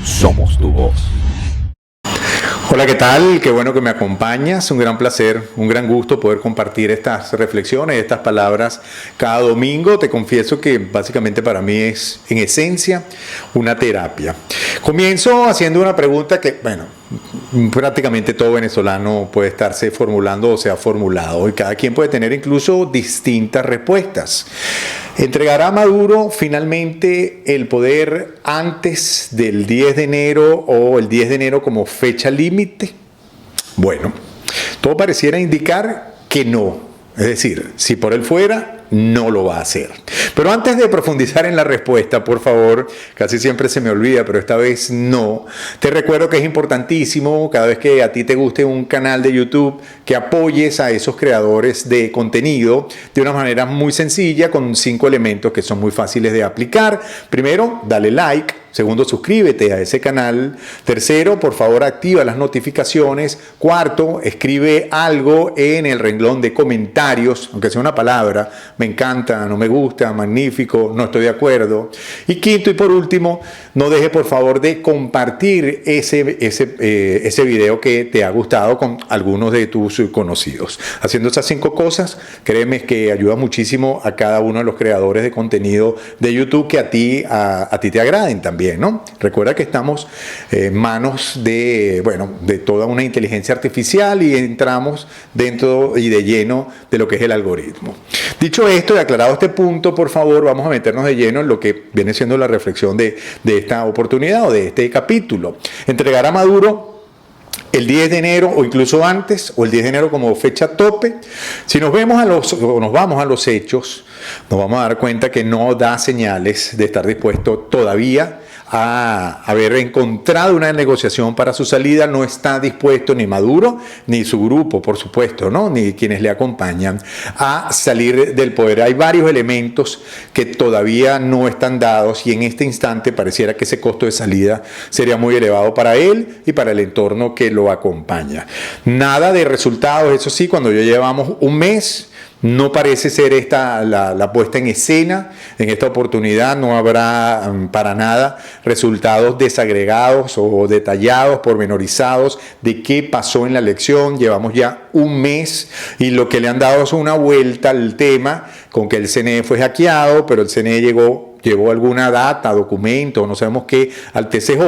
somos tu voz. Hola, ¿qué tal? Qué bueno que me acompañas. Un gran placer, un gran gusto poder compartir estas reflexiones, estas palabras cada domingo. Te confieso que básicamente para mí es, en esencia, una terapia. Comienzo haciendo una pregunta que, prácticamente todo venezolano puede estarse formulando o se ha formulado, y cada quien puede tener incluso distintas respuestas. ¿Entregará Maduro finalmente el poder antes del 10 de enero o el 10 de enero como fecha límite? Bueno, todo pareciera indicar que no. Es decir, si por él fuera, no lo va a hacer. Pero antes de profundizar en la respuesta, por favor, casi siempre se me olvida, pero esta vez no, te recuerdo que es importantísimo cada vez que a ti te guste un canal de YouTube, que apoyes a esos creadores de contenido de una manera muy sencilla, con 5 elementos que son muy fáciles de aplicar. Primero, dale like. Segundo, suscríbete a ese canal. Tercero, por favor, activa las notificaciones. Cuarto, escribe algo en el renglón de comentarios, aunque sea una palabra: me encanta, no me gusta, magnífico, no estoy de acuerdo. Y quinto y por último, no deje por favor de compartir ese video que te ha gustado con algunos de tus conocidos. Haciendo esas 5 cosas, créeme que ayuda muchísimo a cada uno de los creadores de contenido de YouTube que a ti te agraden también, ¿no? Recuerda que estamos en manos de toda una inteligencia artificial y entramos dentro y de lleno de lo que es el algoritmo. Dicho esto y aclarado este punto, por favor, vamos a meternos de lleno en lo que viene siendo la reflexión de esta oportunidad o de este capítulo. ¿Entregará Maduro el 10 de enero o incluso antes, o el 10 de enero como fecha tope? Si nos vamos a los hechos, nos vamos a dar cuenta que no da señales de estar dispuesto todavía a haber encontrado una negociación para su salida. No está dispuesto ni Maduro, ni su grupo, por supuesto, ¿no?, ni quienes le acompañan, a salir del poder. Hay varios elementos que todavía no están dados y en este instante pareciera que ese costo de salida sería muy elevado para él y para el entorno que lo acompaña. Nada de resultados, eso sí, cuando ya llevamos un mes. No parece ser esta la puesta en escena. En esta oportunidad no habrá para nada resultados desagregados o detallados, pormenorizados de qué pasó en la elección. Llevamos ya un mes y lo que le han dado es una vuelta al tema con que el CNE fue hackeado, pero el CNE llevó alguna data, documento, no sabemos qué, al TCJ.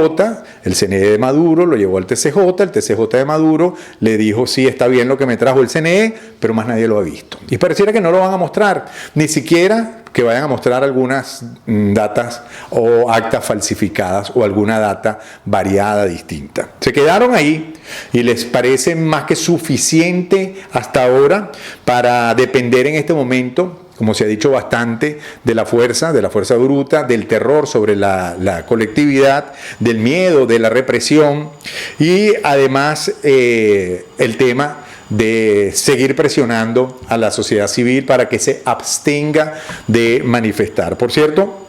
El CNE de Maduro lo llevó al TCJ, el TCJ de Maduro le dijo: sí, está bien lo que me trajo el CNE, pero más nadie lo ha visto. Y pareciera que no lo van a mostrar, ni siquiera que vayan a mostrar algunas datas o actas falsificadas o alguna data variada, distinta. Se quedaron ahí y les parece más que suficiente hasta ahora para depender en este momento, como se ha dicho bastante, de la fuerza bruta, del terror sobre la colectividad, del miedo, de la represión y además el tema de seguir presionando a la sociedad civil para que se abstenga de manifestar. Por cierto,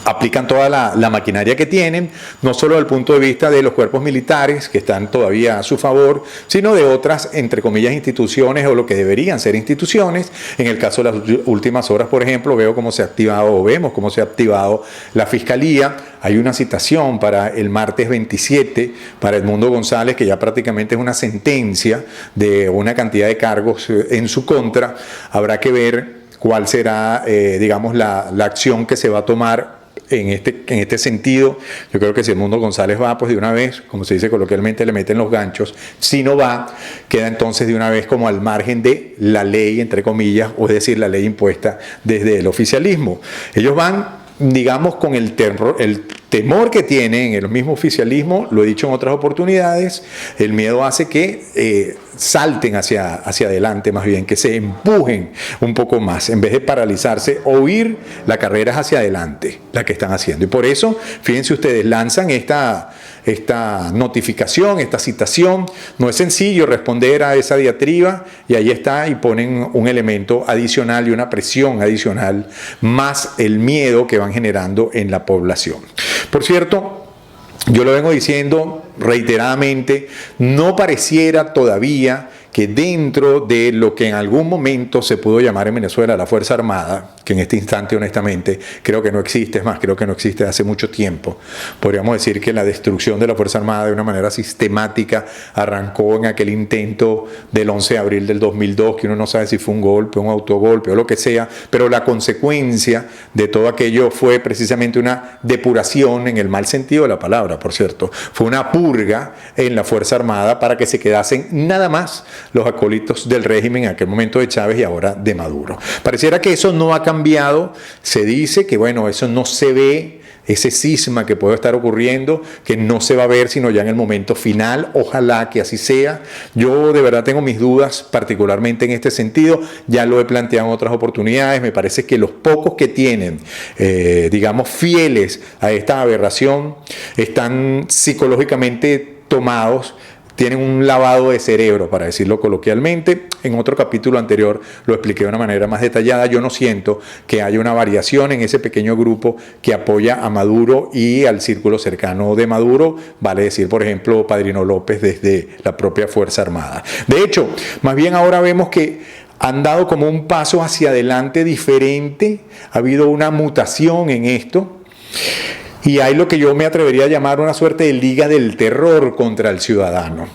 aplican toda la maquinaria que tienen, no solo desde el punto de vista de los cuerpos militares, que están todavía a su favor, sino de otras, entre comillas, instituciones o lo que deberían ser instituciones. En el caso de las últimas horas, por ejemplo, vemos cómo se ha activado la Fiscalía. Hay una citación para el martes 27 para Edmundo González, que ya prácticamente es una sentencia de una cantidad de cargos en su contra. Habrá que ver cuál será, la acción que se va a tomar en este sentido. Yo creo que si Edmundo González va, pues de una vez, como se dice coloquialmente, le meten los ganchos. Si no va, queda entonces de una vez como al margen de la ley, entre comillas, o es decir, la ley impuesta desde el oficialismo. Ellos van, con el temor que tienen en el mismo oficialismo. Lo he dicho en otras oportunidades, el miedo hace que salten hacia adelante, más bien que se empujen un poco más, en vez de paralizarse o huir. La carrera es hacia adelante la que están haciendo, y por eso, fíjense ustedes, lanzan esta notificación, esta citación. No es sencillo responder a esa diatriba, y ahí está, y ponen un elemento adicional y una presión adicional, más el miedo que van generando en la población. Por cierto, yo lo vengo diciendo reiteradamente, no pareciera todavía que que dentro de lo que en algún momento se pudo llamar en Venezuela la Fuerza Armada, que en este instante honestamente creo que no existe, es más, creo que no existe hace mucho tiempo, podríamos decir que la destrucción de la Fuerza Armada de una manera sistemática arrancó en aquel intento del 11 de abril del 2002, que uno no sabe si fue un golpe, un autogolpe o lo que sea, pero la consecuencia de todo aquello fue precisamente una depuración en el mal sentido de la palabra, por cierto, fue una purga en la Fuerza Armada para que se quedasen nada más los acólitos del régimen en aquel momento de Chávez y ahora de Maduro. Pareciera que eso no ha cambiado, se dice que bueno, eso no se ve, ese cisma que puede estar ocurriendo, que no se va a ver sino ya en el momento final, ojalá que así sea. Yo de verdad tengo mis dudas, particularmente en este sentido, ya lo he planteado en otras oportunidades, me parece que los pocos que tienen, digamos, fieles a esta aberración, están psicológicamente tomados, tienen un lavado de cerebro, para decirlo coloquialmente. En otro capítulo anterior lo expliqué de una manera más detallada. Yo no siento que haya una variación en ese pequeño grupo que apoya a Maduro y al círculo cercano de Maduro, vale decir, por ejemplo, Padrino López desde la propia Fuerza Armada. De hecho, más bien ahora vemos que han dado como un paso hacia adelante diferente, ha habido una mutación en esto. Y hay lo que yo me atrevería a llamar una suerte de liga del terror contra el ciudadano.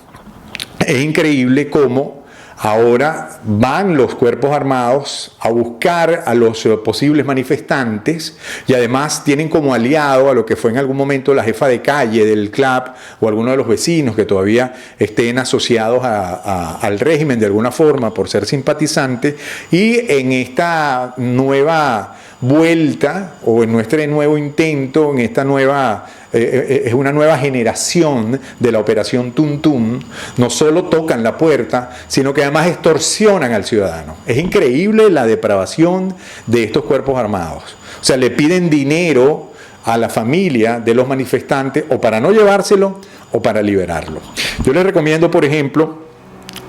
Es increíble cómo ahora van los cuerpos armados a buscar a los posibles manifestantes y además tienen como aliado a lo que fue en algún momento la jefa de calle del CLAP o alguno de los vecinos que todavía estén asociados al régimen de alguna forma por ser simpatizantes, y en esta nueva vuelta o en nuestro nuevo intento, en esta nueva, es una nueva generación de la operación Tum Tum, no solo tocan la puerta, sino que además extorsionan al ciudadano. Es increíble la depravación de estos cuerpos armados. O sea, le piden dinero a la familia de los manifestantes o para no llevárselo o para liberarlo. Yo les recomiendo, por ejemplo,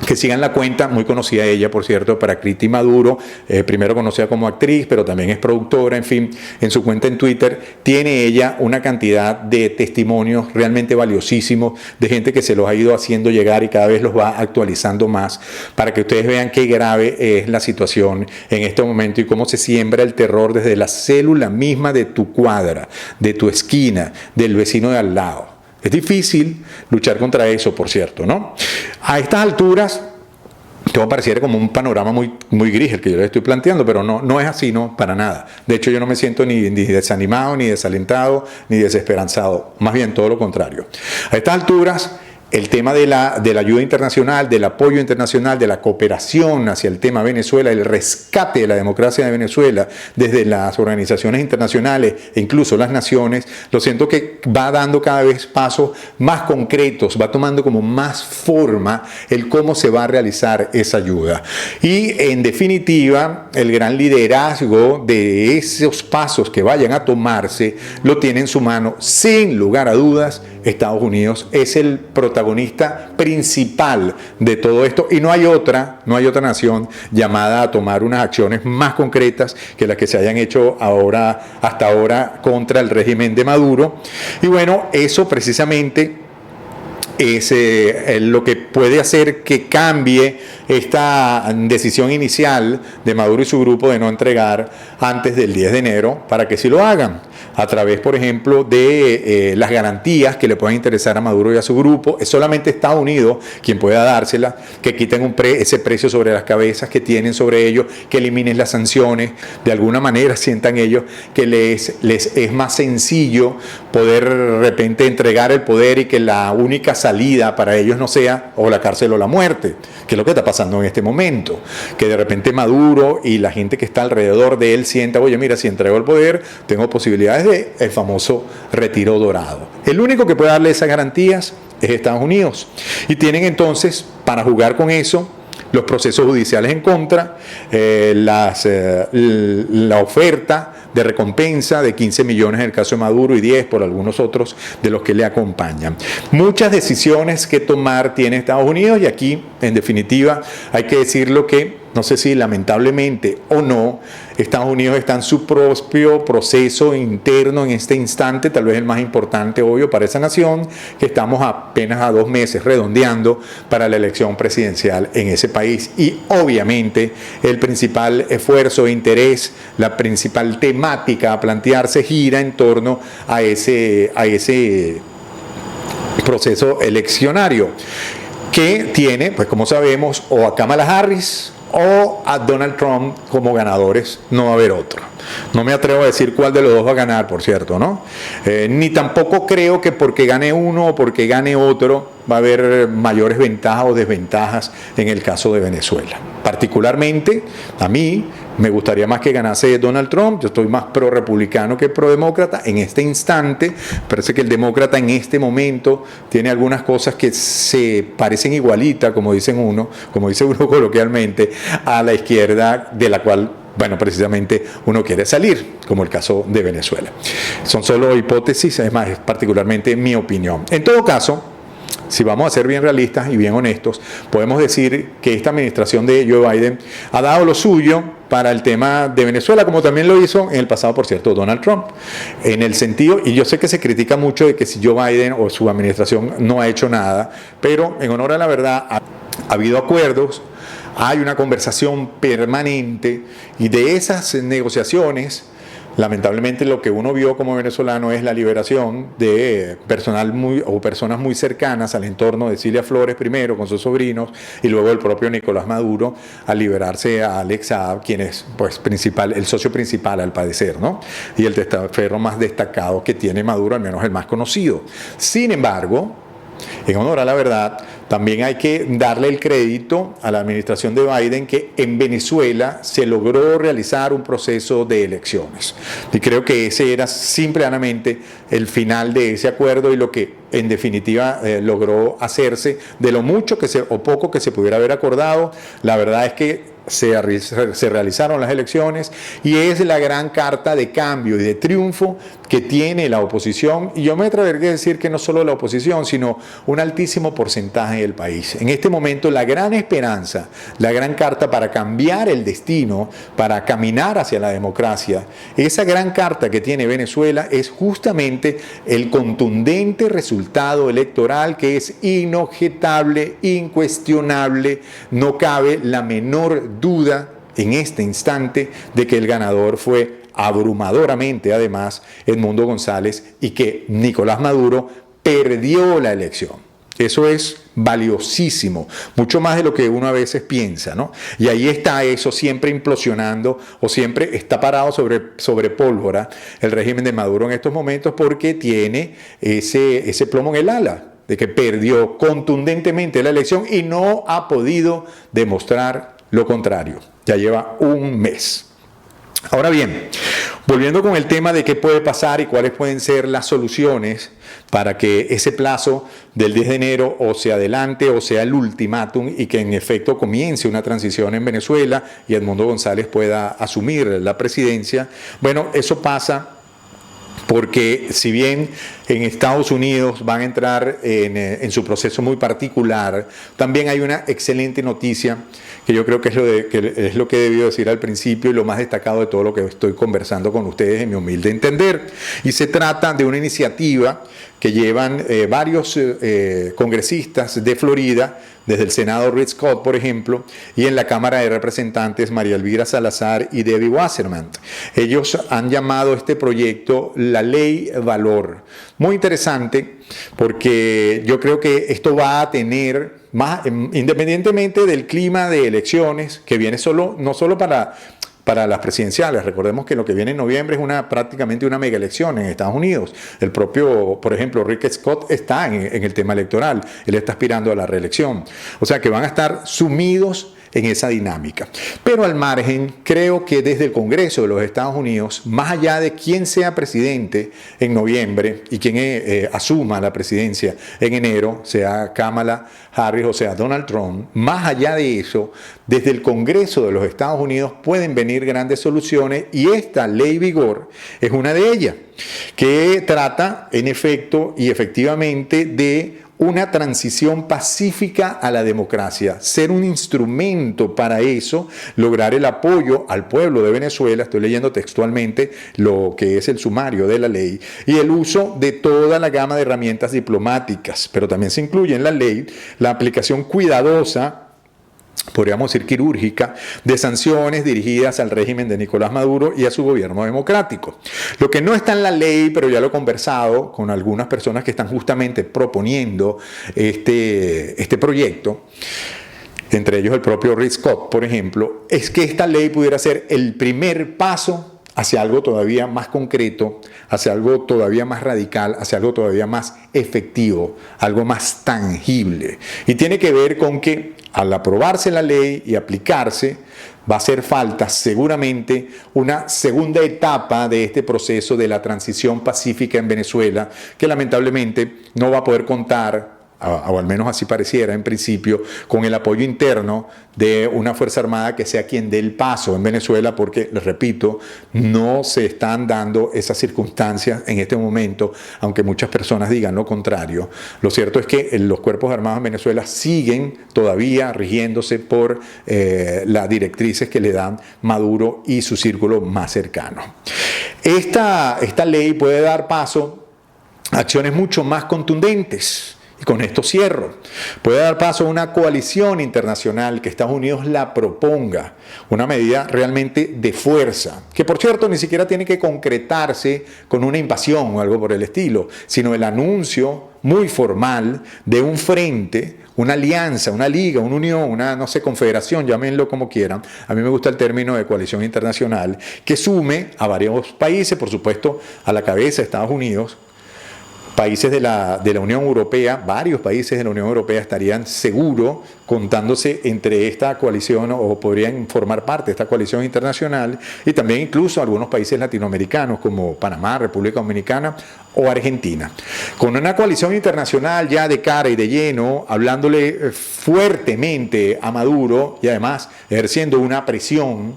que sigan la cuenta, muy conocida ella, por cierto, Prakriti Maduro, primero conocida como actriz, pero también es productora, en fin, en su cuenta en Twitter tiene ella una cantidad de testimonios realmente valiosísimos de gente que se los ha ido haciendo llegar y cada vez los va actualizando más para que ustedes vean qué grave es la situación en este momento y cómo se siembra el terror desde la célula misma de tu cuadra, de tu esquina, del vecino de al lado. Es difícil luchar contra eso, por cierto, ¿no? A estas alturas, todo pareciera como un panorama muy gris el que yo les estoy planteando, pero no es así, no, para nada. De hecho, yo no me siento ni desanimado, ni desalentado, ni desesperanzado. Más bien, todo lo contrario. A estas alturas, el tema de la ayuda internacional, del apoyo internacional, de la cooperación hacia el tema Venezuela, el rescate de la democracia de Venezuela desde las organizaciones internacionales e incluso las naciones, lo siento que va dando cada vez pasos más concretos, va tomando como más forma el cómo se va a realizar esa ayuda. Y en definitiva, el gran liderazgo de esos pasos que vayan a tomarse lo tiene en su mano, sin lugar a dudas, Estados Unidos es el protagonista principal de todo esto y no hay otra nación llamada a tomar unas acciones más concretas que las que se hayan hecho hasta ahora contra el régimen de Maduro. Y bueno, eso precisamente es lo que puede hacer que cambie esta decisión inicial de Maduro y su grupo de no entregar antes del 10 de enero para que sí lo hagan a través, por ejemplo, de las garantías que le puedan interesar a Maduro y a su grupo. Es solamente Estados Unidos quien pueda dárselas, que quiten ese precio sobre las cabezas que tienen sobre ellos, que eliminen las sanciones, de alguna manera sientan ellos que les es más sencillo poder de repente entregar el poder y que la única salida para ellos no sea o la cárcel o la muerte, que es lo que está pasando en este momento, que de repente Maduro y la gente que está alrededor de él sienta, oye, mira, si entrego el poder, tengo posibilidades de el famoso retiro dorado. El único que puede darle esas garantías es Estados Unidos. Y tienen entonces, para jugar con eso, los procesos judiciales en contra, la oferta de recompensa de 15 millones en el caso de Maduro y 10 por algunos otros de los que le acompañan. Muchas decisiones que tomar tiene Estados Unidos y aquí, en definitiva, hay que decirlo que, no sé si lamentablemente o no, Estados Unidos está en su propio proceso interno en este instante, tal vez el más importante, obvio, para esa nación, que estamos apenas a 2 meses redondeando para la elección presidencial en ese país. Y obviamente el principal esfuerzo e interés, la principal temática a plantearse gira en torno a ese proceso eleccionario, que tiene, pues como sabemos, o a Kamala Harris o a Donald Trump como ganadores. No va a haber otro. No me atrevo a decir cuál de los dos va a ganar, por cierto, ¿no? Ni tampoco creo que porque gane uno o porque gane otro va a haber mayores ventajas o desventajas en el caso de Venezuela. Particularmente, a mí me gustaría más que ganase Donald Trump. Yo estoy más pro-republicano que pro-demócrata en este instante. Parece que el demócrata en este momento tiene algunas cosas que se parecen igualitas, como dice uno coloquialmente, a la izquierda, de la cual, bueno, precisamente uno quiere salir, como el caso de Venezuela. Son solo hipótesis, es más, es particularmente mi opinión. En todo caso, si vamos a ser bien realistas y bien honestos, podemos decir que esta administración de Joe Biden ha dado lo suyo para el tema de Venezuela, como también lo hizo en el pasado, por cierto, Donald Trump. En el sentido, y yo sé que se critica mucho de que si Joe Biden o su administración no ha hecho nada, pero en honor a la verdad, ha habido acuerdos, hay una conversación permanente, y de esas negociaciones, lamentablemente lo que uno vio como venezolano es la liberación de personas muy cercanas al entorno de Cilia Flores primero con sus sobrinos, y luego el propio Nicolás Maduro al liberarse a Alex Saab, quien es pues el socio principal al padecer, ¿no? Y el testaferro más destacado que tiene Maduro, al menos el más conocido. Sin embargo, en honor a la verdad, también hay que darle el crédito a la administración de Biden que en Venezuela se logró realizar un proceso de elecciones. Y creo que ese era simplemente el final de ese acuerdo y lo que en definitiva logró hacerse. De lo mucho o poco que se pudiera haber acordado, la verdad es que se realizaron las elecciones, y es la gran carta de cambio y de triunfo que tiene la oposición, y yo me atrevería a decir que no solo la oposición, sino un altísimo porcentaje del país. En este momento la gran esperanza, la gran carta para cambiar el destino, para caminar hacia la democracia, esa gran carta que tiene Venezuela es justamente el contundente resultado electoral, que es inobjetable, incuestionable, no cabe la menor duda en este instante de que el ganador fue abrumadoramente, además, Edmundo González, y que Nicolás Maduro perdió la elección. Eso es valiosísimo, mucho más de lo que uno a veces piensa, ¿no? Y ahí está eso siempre implosionando, o siempre está parado sobre pólvora el régimen de Maduro en estos momentos, porque tiene ese plomo en el ala, de que perdió contundentemente la elección y no ha podido demostrar lo contrario. Ya lleva un mes. Ahora bien, volviendo con el tema de qué puede pasar y cuáles pueden ser las soluciones para que ese plazo del 10 de enero o se adelante o sea el ultimátum, y que en efecto comience una transición en Venezuela y Edmundo González pueda asumir la presidencia. Bueno, eso pasa porque si bien en Estados Unidos van a entrar en su proceso muy particular, también hay una excelente noticia que yo creo que es lo que he debido decir al principio y lo más destacado de todo lo que estoy conversando con ustedes en mi humilde entender. Y se trata de una iniciativa que llevan varios congresistas de Florida, desde el Senado Rick Scott, por ejemplo, y en la Cámara de Representantes María Elvira Salazar y Debbie Wasserman. Ellos han llamado este proyecto la Ley Valor. Muy interesante, porque yo creo que esto va a tener más, independientemente del clima de elecciones, que viene no solo para las presidenciales. Recordemos que lo que viene en noviembre es prácticamente una mega elección en Estados Unidos. El propio, por ejemplo, Rick Scott está en el tema electoral. Él está aspirando a la reelección. O sea que van a estar sumidos en esa dinámica. Pero al margen, creo que desde el Congreso de los Estados Unidos, más allá de quién sea presidente en noviembre y quién asuma la presidencia en enero, sea Kamala Harris o sea Donald Trump, más allá de eso, desde el Congreso de los Estados Unidos pueden venir grandes soluciones, y esta ley vigor es una de ellas, que trata en efecto y efectivamente de una transición pacífica a la democracia, ser un instrumento para eso, lograr el apoyo al pueblo de Venezuela, estoy leyendo textualmente lo que es el sumario de la ley, y el uso de toda la gama de herramientas diplomáticas, pero también se incluye en la ley la aplicación cuidadosa, podríamos decir quirúrgica, de sanciones dirigidas al régimen de Nicolás Maduro y a su gobierno democrático. Lo que no está en la ley, pero ya lo he conversado con algunas personas que están justamente proponiendo este proyecto, entre ellos el propio Rick Scott, por ejemplo, es que esta ley pudiera ser el primer paso hacia algo todavía más concreto, hacia algo todavía más radical, hacia algo todavía más efectivo, algo más tangible. Y tiene que ver con que al aprobarse la ley y aplicarse, va a hacer falta seguramente una segunda etapa de este proceso de la transición pacífica en Venezuela, que lamentablemente no va a poder contar, o al menos así pareciera en principio, con el apoyo interno de una Fuerza Armada que sea quien dé el paso en Venezuela, porque, les repito, no se están dando esas circunstancias en este momento, aunque muchas personas digan lo contrario. Lo cierto es que los cuerpos armados en Venezuela siguen todavía rigiéndose por las directrices que le dan Maduro y su círculo más cercano. Esta ley puede dar paso a acciones mucho más contundentes. Y con esto cierro. Puede dar paso a una coalición internacional que Estados Unidos la proponga, una medida realmente de fuerza, que por cierto ni siquiera tiene que concretarse con una invasión o algo por el estilo, sino el anuncio muy formal de un frente, una alianza, una liga, una unión, una, no sé, confederación, llámenlo como quieran. A mí me gusta el término de coalición internacional, que sume a varios países, por supuesto, a la cabeza de Estados Unidos. Países de la Unión Europea, varios países de la Unión Europea estarían seguro contándose entre esta coalición o podrían formar parte de esta coalición internacional, y también incluso algunos países latinoamericanos como Panamá, República Dominicana o Argentina. Con una coalición internacional ya de cara y de lleno, hablándole fuertemente a Maduro y además ejerciendo una presión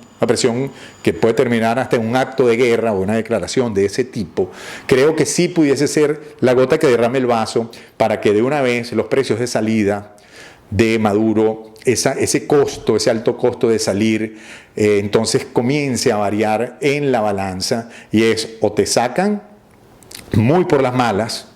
que puede terminar hasta en un acto de guerra o una declaración de ese tipo, creo que sí pudiese ser la gota que derrame el vaso para que de una vez los precios de salida de Maduro, ese costo, ese alto costo de salir, entonces comience a variar en la balanza, y es o te sacan muy por las malas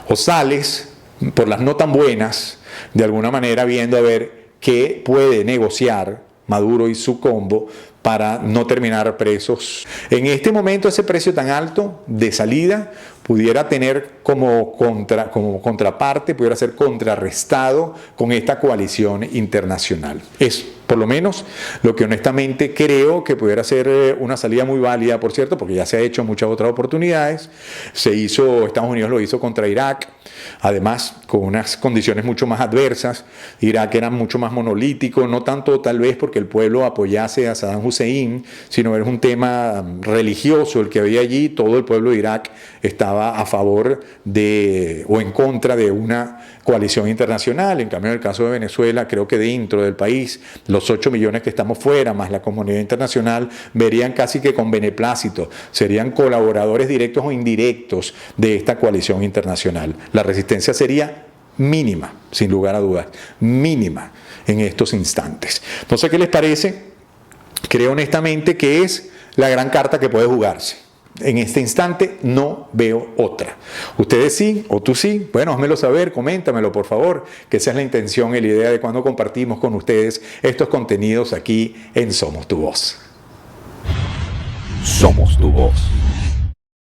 o sales por las no tan buenas, de alguna manera viendo a ver qué puede negociar Maduro y su combo para no terminar presos. En este momento ese precio tan alto de salida pudiera tener como contraparte, pudiera ser contrarrestado con esta coalición internacional. Es por lo menos lo que honestamente creo que pudiera ser una salida muy válida, por cierto, porque ya se ha hecho en muchas otras oportunidades. Estados Unidos lo hizo contra Irak, además con unas condiciones mucho más adversas. Irak era mucho más monolítico, no tanto tal vez porque el pueblo apoyase a Saddam Hussein, sino era un tema religioso el que había allí. Todo el pueblo de Irak estaba a favor de o en contra de una coalición internacional. En cambio, en el caso de Venezuela, creo que dentro del país, los 8 millones que estamos fuera, más la comunidad internacional, verían casi que con beneplácito, serían colaboradores directos o indirectos de esta coalición internacional. La resistencia sería mínima, sin lugar a dudas, mínima en estos instantes. No sé qué les parece, creo honestamente que es la gran carta que puede jugarse. En este instante no veo otra. Ustedes sí, o tú sí, bueno, házmelo saber, coméntamelo por favor, que esa es la intención y la idea de cuando compartimos con ustedes estos contenidos aquí en Somos Tu Voz. Somos Tu Voz.